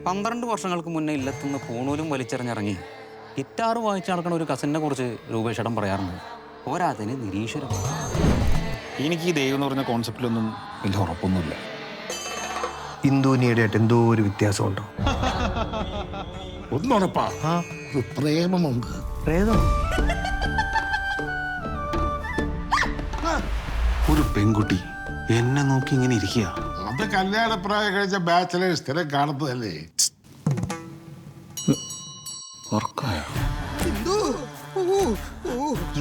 12 വർഷങ്ങൾക്ക് മുന്നേ ഇല്ലത്തുനിന്ന് പൂണൂലും വലിച്ചെറിഞ്ഞിറങ്ങി ഗിറ്റാർ വായിച്ച് നടക്കുന്ന ഒരു കസിനെ കുറിച്ച് രൂപേഷേട്ടൻ പറയാറുണ്ട്. പോരാതിന് നിരീശ്വരം. എനിക്ക് ഈ ദൈവം എന്ന് പറഞ്ഞ കോൺസെപ്റ്റിലൊന്നും വലിയ ഉറപ്പൊന്നുമില്ല. ഹിന്ദുവിനിയായിട്ട് എന്തോ ഒരു വ്യത്യാസമുണ്ടോ? ഒന്നുറപ്പാ, പ്രേമമുണ്ട്. പ്രേതം? ഒരു പെൺകുട്ടി എന്നെ നോക്കി ഇങ്ങനെ ഇരിക്കുക. അത് കല്യാണപ്രായം കഴിച്ച ബാച്ചിലേഴ്സ് സ്ഥിരം കാണുന്നതല്ലേ.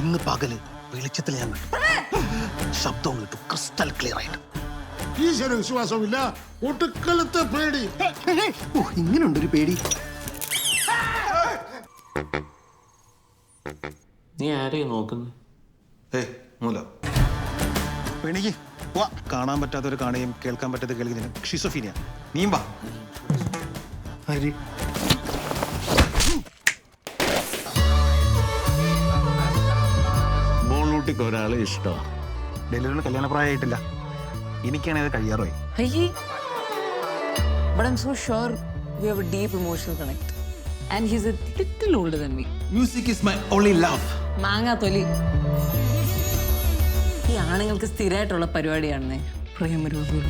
ഇന്ന് പകല് വെളിച്ചത്തിൽ ഞാൻ ശബ്ദവും കിട്ടും, ക്രിസ്റ്റൽ ക്ലിയർ ആയിട്ട്. ഈശ്വര വിശ്വാസമില്ല, ഒട്ടുക്കലത്തെ പേടി. ഇങ്ങനുണ്ടൊരു പേടി. നീ ആരെയും നോക്കുന്നു? പെണിക്ക് കാണാൻ പറ്റാത്തൊരു കാണുകയും കേൾക്കാൻ പറ്റാത്ത കേൾക്കുന്നതിന് ഷിസോഫീനിയ. നീമ്പാ മോളൂട്ടിക്ക് ഒരാളെ ഇഷ്ടമാണ്. ഡെലിവറിന് കല്യാണ പ്രായമായിട്ടില്ല. എനിക്കാണ് ഇത് കഴിയാറായി. But I'm so sure we have a deep emotional connect. And he's a little older than me. Music is my only love. മാങ്ങാ തൊലി. ഈ ആണുങ്ങൾക്ക് സ്ഥിരമായിട്ടുള്ള പരിപാടിയാണെന്നേ പ്രേമരൂപം.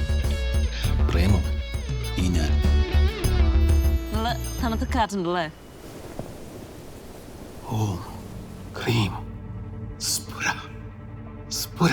പ്രേമം ഈ ഞാൻ. നല്ല തണുത്ത കാറ്റുണ്ടല്ലേ? ഓ ക്രീം സ്പുര സ്പുര.